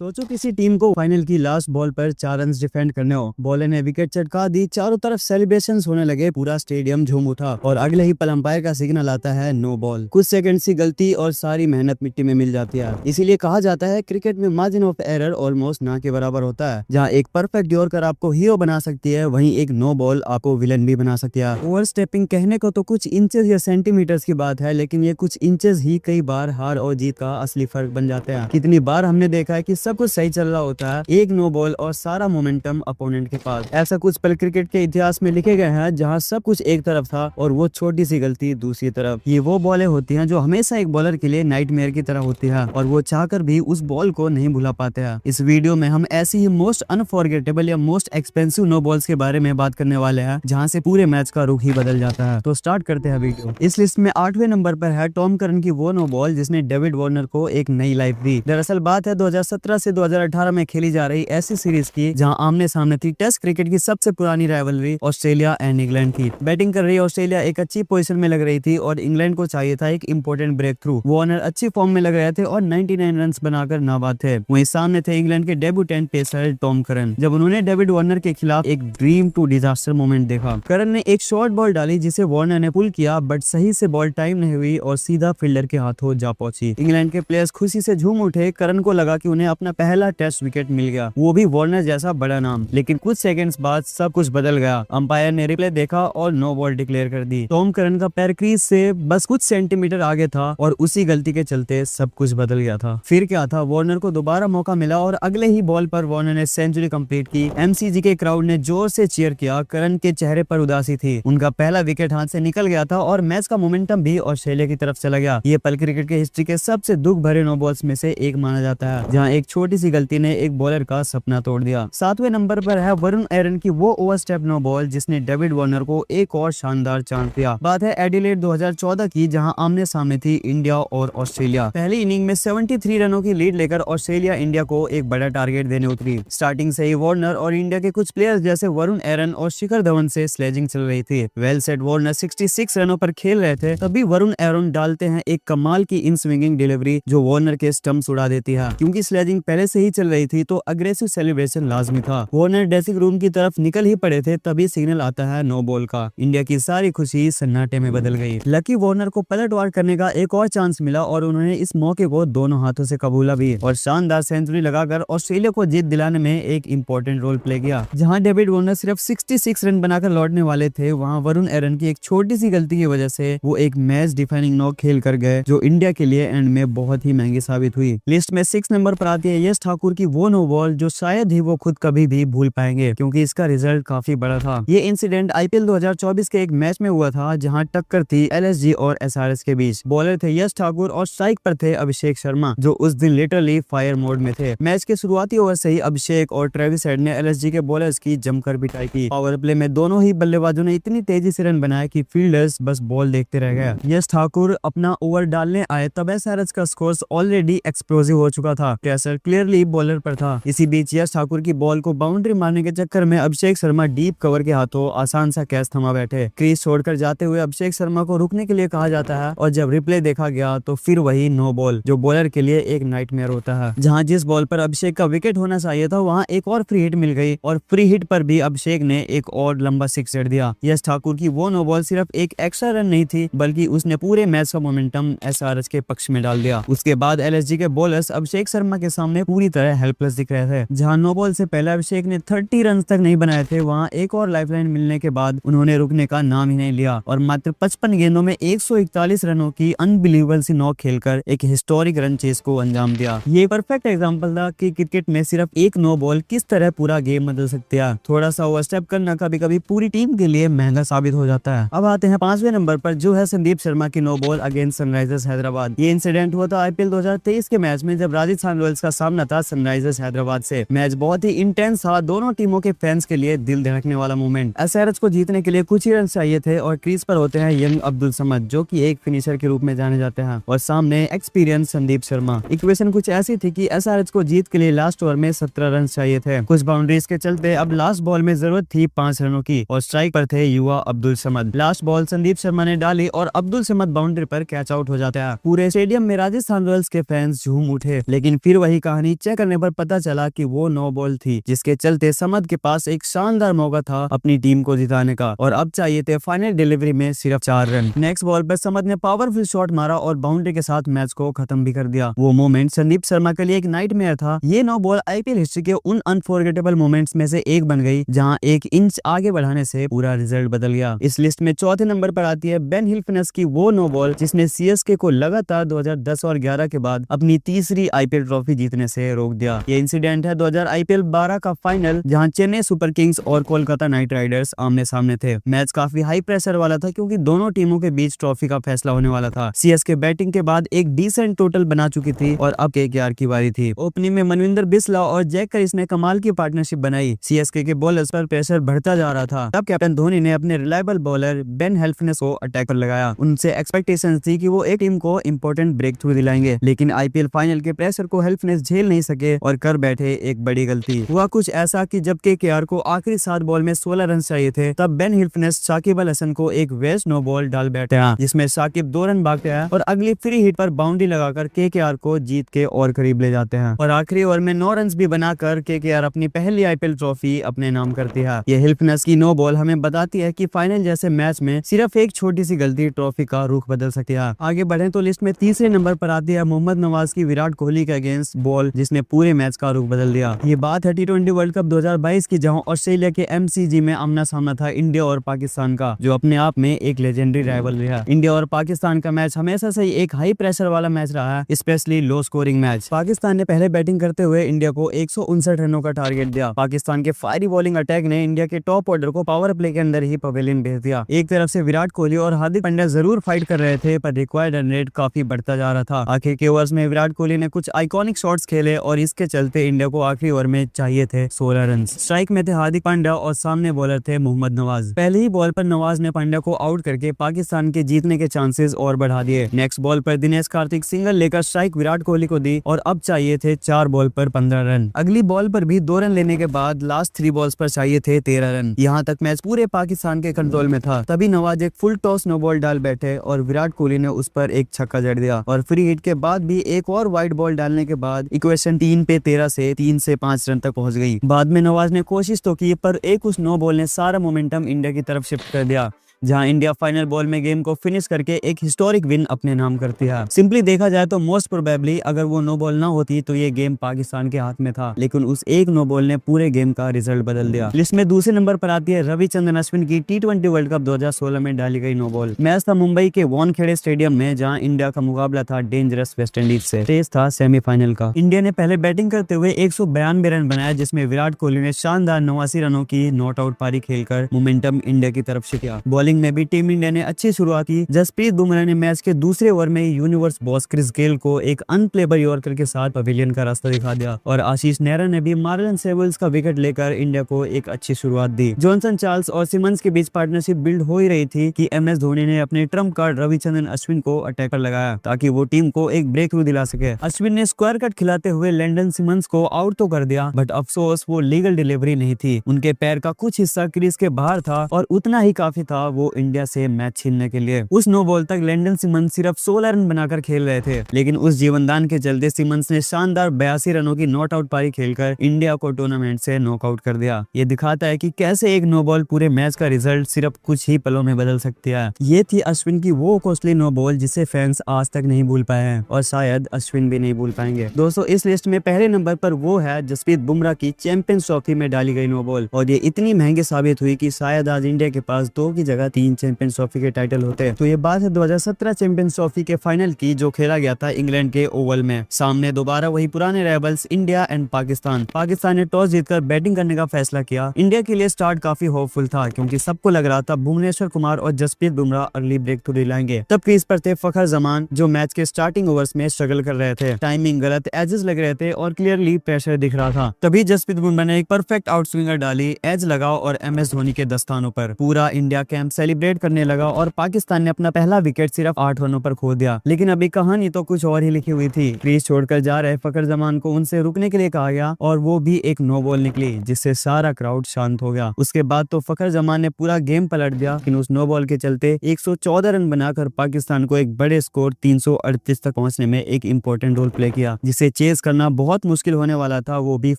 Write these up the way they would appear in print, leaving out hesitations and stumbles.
सोचो किसी टीम को फाइनल की लास्ट बॉल पर 4 रन डिफेंड करने हो, बॉलर ने विकेट चटका दी, चारों तरफ सेलिब्रेशंस होने लगे, पूरा स्टेडियम झूम उठा और अगले ही पल अंपायर का सिग्नल आता है नो बॉल। कुछ सेकंड्स की गलती और सारी मेहनत मिट्टी में मिल जाती है। इसीलिए कहा जाता है क्रिकेट में मार्जिन ऑफ एरर ऑलमोस्ट ना के बराबर होता है। जहाँ एक परफेक्ट यॉर्कर आपको हीरो बना सकती है, वहीं एक नो बॉल आपको विलन भी बना सकती है। ओवर स्टेपिंग कहने को तो कुछ इंचेस या सेंटीमीटर्स की बात है, लेकिन ये कुछ इंचेस ही कई बार हार और जीत का असली फर्क बन जाते हैं। कितनी बार हमने देखा है कि सब कुछ सही चल रहा होता है, एक नो बॉल और सारा मोमेंटम अपोनेंट के पास। ऐसा कुछ पल क्रिकेट के इतिहास में लिखे गए हैं जहां सब कुछ एक तरफ था और वो छोटी सी गलती दूसरी तरफ। ये वो बॉलें होती हैं जो हमेशा एक बॉलर के लिए नाइटमेयर की तरह होती है और वो चाहकर भी उस बॉल को नहीं भुला पाते हैं। इस वीडियो में हम ऐसी ही मोस्ट अनफॉरगेटेबल या मोस्ट एक्सपेंसिव नो बॉल्स के बारे में बात करने वाले हैं जहां से पूरे मैच का रुख ही बदल जाता है। तो स्टार्ट करते हैं वीडियो। इस लिस्ट में 8वें नंबर पर है टॉम करन की वो नो बॉल जिसने डेविड वार्नर को एक नई लाइफ दी। दरअसल बात है 2017 से 2018 में खेली जा रही ऐसी सीरीज की जहां आमने सामने थी टेस्ट क्रिकेट की सबसे पुरानी राइवलरी ऑस्ट्रेलिया एंड इंग्लैंड की। बैटिंग कर रही ऑस्ट्रेलिया एक अच्छी पोजीशन में लग रही थी और इंग्लैंड को चाहिए था एक इंपॉर्टेंट ब्रेक थ्रू। वार्नर अच्छी फॉर्म में लग रहे थे और 99 रन बनाकर नाबाद थे। वहीं सामने थे इंग्लैंड के डेब्यूटेंट पेसर टॉम करन। जब उन्होंने डेविड वार्नर के खिलाफ एक ड्रीम टू डिजास्टर मोमेंट देखा। करन ने एक शॉर्ट बॉल डाली जिसे वार्नर ने पुल किया, बट सही से बॉल टाइम नहीं हुई और सीधा फील्डर के हाथों जा पहुंची। इंग्लैंड के प्लेयर्स खुशी से झूम उठे। करन को लगा कि उन्हें अपना पहला टेस्ट विकेट मिल गया, वो भी वार्नर जैसा बड़ा नाम। लेकिन कुछ सेकंड्स बाद सब कुछ बदल गया। अंपायर ने रिप्ले देखा और नो बॉल डिक्लेयर कर दी। टॉम करन का पैर क्रीज से बस कुछ सेंटीमीटर आगे था और उसी गलती के चलते सब कुछ बदल गया था। फिर क्या था, वार्नर को दोबारा मौका मिला और अगले ही बॉल पर वार्नर ने सेंचुरी कंप्लीट की। एमसीजी के क्राउड ने जोर से चीयर किया। करन के चेहरे पर उदासी थी, उनका पहला विकेट हाथ से निकल गया था और मैच का मोमेंटम भी ऑस्ट्रेलिया की तरफ चला गया। ये पल क्रिकेट के हिस्ट्री के सबसे दुख भरे नो बॉल्स में से एक माना जाता है, जहां एक छोटी सी गलती ने एक बॉलर का सपना तोड़ दिया। 7वें नंबर पर है वरुण एरन की वो ओवरस्टेप नो बॉल जिसने डेविड वार्नर को एक और शानदार चांस दिया। बात है एडिलेड 2014 की, जहां आमने सामने थी इंडिया और ऑस्ट्रेलिया। पहली इनिंग में 73 रनों की लीड लेकर ऑस्ट्रेलिया इंडिया को एक बड़ा टारगेट देने उतरी। स्टार्टिंग से ही वार्नर और इंडिया के कुछ प्लेयर्स जैसे वरुण एरन और शिखर धवन से स्लेजिंग चल रही थी। वेल सेट वार्नर 66 रनों पर खेल रहे थे, तभी वरुण एरन डालते हैं एक कमाल की इन स्विंगिंग डिलीवरी जो वार्नर के स्टंप्स उड़ा देती है। क्योंकि स्लेजिंग पहले से ही चल रही थी तो अग्रेसिव सेलिब्रेशन लाजमी था। वार्नर ड्रेसिंग रूम की तरफ निकल ही पड़े थे, तभी सिग्नल आता है नो बॉल का। इंडिया की सारी खुशी सन्नाटे में बदल गई। लकी वार्नर को पलटवार करने का एक और चांस मिला और उन्होंने इस मौके को दोनों हाथों से कबूला भी और शानदार सेंचुरी लगाकर ऑस्ट्रेलिया को जीत दिलाने में एक इंपॉर्टेंट रोल प्ले किया। जहां डेविड वार्नर सिर्फ 66 रन बनाकर लौटने वाले थे, वहां वरुण एरन की एक छोटी सी गलती की वजह से वो एक मैच डिफाइनिंग नॉक खेल कर गए जो इंडिया के लिए एंड में बहुत ही महंगी साबित हुई। लिस्ट में 6 नंबर पर आती है यश ठाकुर की वो नो बॉल जो शायद ही वो खुद कभी भी भूल पाएंगे, क्योंकि इसका रिजल्ट काफी बड़ा था। ये इंसिडेंट आईपीएल 2024 के एक मैच में हुआ था जहां टक्कर थी एलएसजी और एसआरएच के बीच। बॉलर थे यश ठाकुर और स्ट्राइक पर थे अभिषेक शर्मा, जो उस दिन लिटरली फायर मोड में थे। मैच के शुरुआती ओवर से ही अभिषेक और ट्रेविस हेड ने एलएसजी के बॉलर्स की जमकर पिटाई की। पावर प्ले में दोनों ही बल्लेबाजों ने इतनी तेजी से रन बनाए कि फील्डर्स बस बॉल देखते रह गए। यश ठाकुर अपना ओवर डालने आए तब एसआरएच का स्कोर ऑलरेडी एक्सप्लोसिव हो चुका था। प्रेशर क्लियरली बॉलर पर था। इसी बीच यश ठाकुर की बॉल को बाउंड्री मारने के चक्कर में अभिषेक शर्मा डीप कवर के हाथों आसान सा कैच थमा बैठे। क्रीज छोड़कर जाते हुए अभिषेक शर्मा को रुकने के लिए कहा जाता है और जब रिप्ले देखा गया तो फिर वही नो बॉल जो बॉलर के लिए एक नाइटमेयर होता है। जहां जिस बॉल पर अभिषेक का विकेट होना चाहिए था वहां एक और फ्री हिट मिल गई और फ्री हिट पर भी अभिषेक ने एक और लंबा सिक्स सेट दिया। यश ठाकुर की वो नो बॉल सिर्फ एक एक्स्ट्रा रन नहीं थी, बल्कि उसने पूरे मैच का मोमेंटम एसआरएच के पक्ष में डाल दिया। उसके बाद एलएसजी के बॉलर्स अभिषेक शर्मा के सामने पूरी तरह हेल्पलेस दिख रहे थे। जहां नो बॉल से पहले अभिषेक ने 30 रन तक नहीं बनाए थे, वहां एक और लाइफलाइन मिलने के बाद उन्होंने रुकने का नाम ही नहीं लिया और मात्र 55 गेंदों में 141 रनों की अनबिलीवेबल सी नॉक खेलकर एक हिस्टोरिक रन चेस को अंजाम दिया। ये परफेक्ट एग्जांपल था कि क्रिकेट में सिर्फ एक नो बॉल किस तरह पूरा गेम बदल सकती है। थोड़ा सा ओवरस्टेप करना कभी कभी पूरी टीम के लिए महंगा साबित हो जाता है। अब आते हैं 5वें नंबर पर, जो है संदीप शर्मा की no ball against Sunrisers Hyderabad. ये इंसिडेंट हुआ था आईपीएल 2023 के मैच में जब राजस्थान रॉयल्स का सामना था सनराइजर्स हैदराबाद से। मैच बहुत ही इंटेंस था, दोनों टीमों के फैंस के लिए दिल धड़कने वाला मोमेंट। एसआरएच को जीतने के लिए कुछ ही रन चाहिए थे और क्रीज पर होते हैं यंग अब्दुल समद जो कि एक फिनिशर के रूप में जाने जाते हैं और सामने एक्सपीरियंस संदीप शर्मा। इक्वेशन कुछ ऐसी थी कि एसआरएच को जीत के लिए लास्ट ओवर में 17 रन चाहिए थे। कुछ बाउंड्रीज के चलते अब लास्ट बॉल में जरूरत थी 5 रनों की और स्ट्राइक पर थे युवा अब्दुल समद। लास्ट बॉल संदीप शर्मा ने डाली और अब्दुल समद बाउंड्री पर कैच आउट हो जाता है। पूरे स्टेडियम में राजस्थान रॉयल्स के फैंस झूम उठे, लेकिन फिर वही कहानी चेक करने पर पता चला कि वो नो बॉल थी, जिसके चलते समद के पास एक शानदार मौका था अपनी टीम को जिताने का और अब चाहिए थे फाइनल डिलीवरी में सिर्फ 4 रन। नेक्स्ट बॉल पर समद ने पावरफुल शॉट मारा और बाउंड्री के साथ मैच को खत्म भी कर दिया। वो मोमेंट संदीप शर्मा के लिए एक नाइटमेयर था। ये नो बॉल आईपीएल हिस्ट्री के उन अनफॉरगेटेबल मोमेंट्स में से एक बन गई जहां 1 इंच आगे बढ़ाने से पूरा रिजल्ट बदल गया। इस लिस्ट में चौथे नंबर पर आती है बेन हिल्फनेस की वो नो बॉल जिसने सीएसके को लगातार 2010 और 11 के बाद अपनी तीसरी आईपीएल ट्रॉफी जीतने से रोक दिया। ये इंसिडेंट है 2000 आईपीएल 12 का फाइनल, जहां चेन्नई सुपर किंग्स और कोलकाता नाइट राइडर्स आमने सामने थे। मैच काफी हाई प्रेशर वाला था क्योंकि दोनों टीमों के बीच ट्रॉफी का फैसला होने वाला था। सीएसके बैटिंग के बाद एक डिसेंट टोटल बना चुकी थी और अब केकेआर की बारी थी। ओपनिंग में मनविंदर बिस्ला और जैक करिस ने कमाल की पार्टनरशिप बनाई। सीएसके के बॉलर्स पर प्रेशर बढ़ता जा रहा था। तब कैप्टन धोनी ने अपने रिलायबल बॉलर बेन हेल्फनेस को अटैक पर लगाया। उनसे एक्सपेक्टेशंस थी कि वो एक टीम को इंपॉर्टेंट ब्रेक थ्रू दिलाएंगे, लेकिन आईपीएल फाइनल के प्रेशर को हेल्फनेस झेल नहीं सके और कर बैठे एक बड़ी गलती। हुआ कुछ ऐसा कि जब केकेआर को आखिरी 7 बॉल में 16 रन चाहिए थे, तब बेन हिल्फनेस साकिब अल हसन को एक वेस्ट नो बॉल डाल बैठा, जिसमें साकिब 2 रन भागते हैं और अगली फ्री हिट पर बाउंड्री लगाकर केकेआर को जीत के और करीब ले जाते हैं और आखिरी ओवर में 9 रन भी बनाकर केकेआर अपनी पहली आईपीएल ट्रॉफी अपने नाम करती है। ये हिल्फनेस की नो बॉल हमें बताती है कि फाइनल जैसे मैच में सिर्फ एक छोटी सी गलती ट्रॉफी का रुख बदल सकती है। आगे बढ़े तो लिस्ट में तीसरे नंबर पर आती है मोहम्मद नवाज की विराट कोहली के अगेंस्ट बॉल, जिसने पूरे मैच का रुख बदल दिया। ये बात है T20 वर्ल्ड कप 2022 की, जहां ऑस्ट्रेलिया के MCG में आमना सामना था इंडिया और पाकिस्तान का, जो अपने आप में एक लेजेंडरी राइवलरी है। इंडिया और पाकिस्तान का मैच हमेशा से एक हाई प्रेशर वाला मैच रहा है, specially low scoring match. Pakistan ने पहले बैटिंग करते हुए इंडिया को 159 रनों का टारगेट दिया। पाकिस्तान के फायरी बॉलिंग अटैक ने इंडिया के टॉप ऑर्डर को पावर प्ले के अंदर ही पवेलियन भेज दिया। एक तरफ से विराट कोहली और हार्दिक पांड्या जरूर फाइट कर रहे थे, पर रिक्वायर्ड रन रेट काफी बढ़ता जा रहा था। आखिर के ओवर्स में विराट कोहली ने कुछ आइकॉनिक शॉट्स खेले और इसके चलते इंडिया को आखिरी ओवर में चाहिए थे 16 रन। स्ट्राइक में थे हार्दिक पांड्या और सामने बॉलर थे मोहम्मद नवाज। पहले ही बॉल पर नवाज ने पांड्या को आउट करके पाकिस्तान के जीतने के चांसेस और बढ़ा दिए। नेक्स्ट बॉल पर दिनेश कार्तिक सिंगल लेकर स्ट्राइक विराट कोहली को दी और अब चाहिए थे 4 बॉल पर 15 रन। अगली बॉल पर भी 2 रन लेने के बाद लास्ट 3 बॉल्स पर चाहिए थे 13 रन। यहाँ तक मैच पूरे पाकिस्तान के कंट्रोल में था। तभी नवाज एक फुल टॉस नो बॉल डाल बैठे और विराट कोहली ने उस पर एक छक्का जड़ दिया और फ्री हिट के बाद भी एक और वाइड बॉल डालने के बाद इक्वेशन 3 पे 13 से 3 से 5 रन तक पहुंच गई। बाद में नवाज ने कोशिश तो की, पर एक उस नो बॉल ने सारा मोमेंटम इंडिया की तरफ शिफ्ट कर दिया, जहां इंडिया फाइनल बॉल में गेम को फिनिश करके एक हिस्टोरिक विन अपने नाम करती है। सिंपली देखा जाए तो मोस्ट प्रोबेबली अगर वो नो बॉल ना होती तो ये गेम पाकिस्तान के हाथ में था, लेकिन उस एक नो बॉल ने पूरे गेम का रिजल्ट बदल दिया। लिस्ट में दूसरे नंबर पर आती है रविचंद्रन अश्विन की T20 वर्ल्ड कप 2016 में डाली गई नो बॉल। मैच था मुंबई के वानखेड़े स्टेडियम में, जहाँ इंडिया का मुकाबला था डेंजरस वेस्टइंडीज से। स्टेज था सेमीफाइनल का। इंडिया ने पहले बैटिंग करते हुए 192 रन बनाया, जिसमें विराट कोहली ने शानदार 89 रनों की नॉट आउट पारी खेलकर मोमेंटम इंडिया की तरफ शिफ्ट किया। बॉलिंग में भी टीम इंडिया ने अच्छी शुरुआत की। जसप्रीत बुमराह ने मैच के दूसरे ओवर में यूनिवर्स बॉस क्रिस गेल को एक अनप्लेबल यॉर्कर के साथ पवेलियन का रास्ता दिखा दिया और आशीष नेहरा ने भी मार्लन सेवल्स का विकेट लेकर इंडिया को एक अच्छी शुरुआत दी। जॉनसन चार्ल्स और सिमंस के बीच पार्टनरशिप बिल्ड हो ही रही थी कि MS धोनी ने अपने ट्रम्प कार्ड रविचंद्रन अश्विन को अटैक पर लगाया ताकि वो टीम को एक ब्रेक थ्रू दिला सके। अश्विन ने स्क्वायर कट खिलाते हुए लैंडन सिमंस को आउट तो कर दिया, बट अफसोस वो लीगल डिलीवरी नहीं थी। उनके पैर का कुछ हिस्सा क्रीज के बाहर था और उतना ही काफी था वो इंडिया से मैच छीनने के लिए। उस नो बॉल तक लैंडन सिमंस सिर्फ 16 रन बनाकर खेल रहे थे, लेकिन उस जीवनदान के चलते सिमंस ने शानदार 82 रनों की नॉट आउट पारी खेलकर इंडिया को टूर्नामेंट से नॉकआउट कर दिया। ये दिखाता है कि कैसे एक नो बॉल पूरे मैच का रिजल्ट सिर्फ कुछ ही पलों में बदल सकती है। ये थी अश्विन की वो कॉस्टली नो बॉल जिसे फैंस आज तक नहीं भूल पाए हैं और शायद अश्विन भी नहीं भूल पाएंगे। दोस्तों, इस लिस्ट में पहले नंबर पर वो है जसप्रीत बुमराह की चैंपियंस ट्रॉफी में डाली गई नो बॉल, और ये इतनी महंगी साबित हुई कि शायद आज इंडिया के पास 2 की जगह 3 चैंपियंस ट्रॉफी के टाइटल होते। तो ये बात है 2017 चैंपियंस ट्रॉफी के फाइनल की, जो खेला गया था इंग्लैंड के ओवल में। सामने दोबारा वही पुराने rivals India and Pakistan. Pakistan ने टॉस जीतकर बैटिंग करने का फैसला किया। इंडिया के लिए स्टार्ट काफी होपफुल था क्योंकि सबको लग रहा था भुवनेश्वर कुमार और Jasprit Bumrah early breakthrough दिलाएंगे। तब क्रीज पर थे फखर जमान, जो मैच के स्टार्टिंग ओवर्स में स्ट्रगल कर रहे थे। टाइमिंग गलत, एजेस लग रहे थे और क्लियरली प्रेशर दिख रहा था। तभी जसप्रीत बुमराह ने एक परफेक्ट आउट स्विंगर डाली, एज लगाओ और MS धोनी के दस्तानों पर। पूरा इंडिया कैंप सेलिब्रेट करने लगा और पाकिस्तान ने अपना पहला विकेट सिर्फ 8 रनों पर खो दिया। लेकिन अभी कहानी तो कुछ और ही लिखी हुई थी। क्रीज छोड़कर जा रहे फखर जमान को उनसे रुकने के लिए कहा गया और वो भी एक नो बॉल निकली, जिससे सारा क्राउड शांत हो गया। उसके बाद तो फखर जमान ने पूरा गेम पलट दिया, लेकिन उस नो बॉल के चलते 114 रन बनाकर पाकिस्तान को एक बड़े स्कोर 338 तक पहुंचने में एक इंपॉर्टेंट रोल प्ले किया, जिसे चेस करना बहुत मुश्किल होने वाला था, वो भी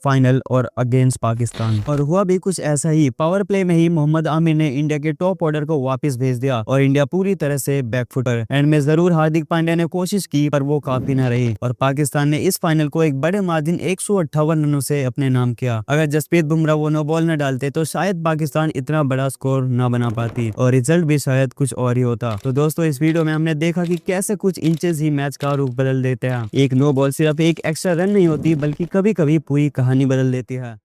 फाइनल और अगेंस्ट पाकिस्तान। और हुआ भी कुछ ऐसा ही। पावर प्ले में ही मोहम्मद आमिर ने इंडिया के टॉप ऑर्डर को वापस भेज दिया और इंडिया पूरी तरह से बैकफुट पर। एंड में जरूर हार्दिक पांड्या ने कोशिश की, पर वो काफी न रही और पाकिस्तान ने इस फाइनल को एक बड़े मार्जिन 158 रनों से अपने नाम किया। अगर जसप्रीत बुमराह वो नो बॉल न डालते तो शायद पाकिस्तान इतना बड़ा स्कोर न बना पाती और रिजल्ट भी शायद कुछ और ही होता। तो दोस्तों, इस वीडियो में हमने देखा कि कैसे कुछ इंचेस ही मैच का रुख बदल देते हैं। एक नो बॉल सिर्फ एक एक्स्ट्रा रन नहीं होती, बल्कि कभी कभी पूरी कहानी बदल देती है।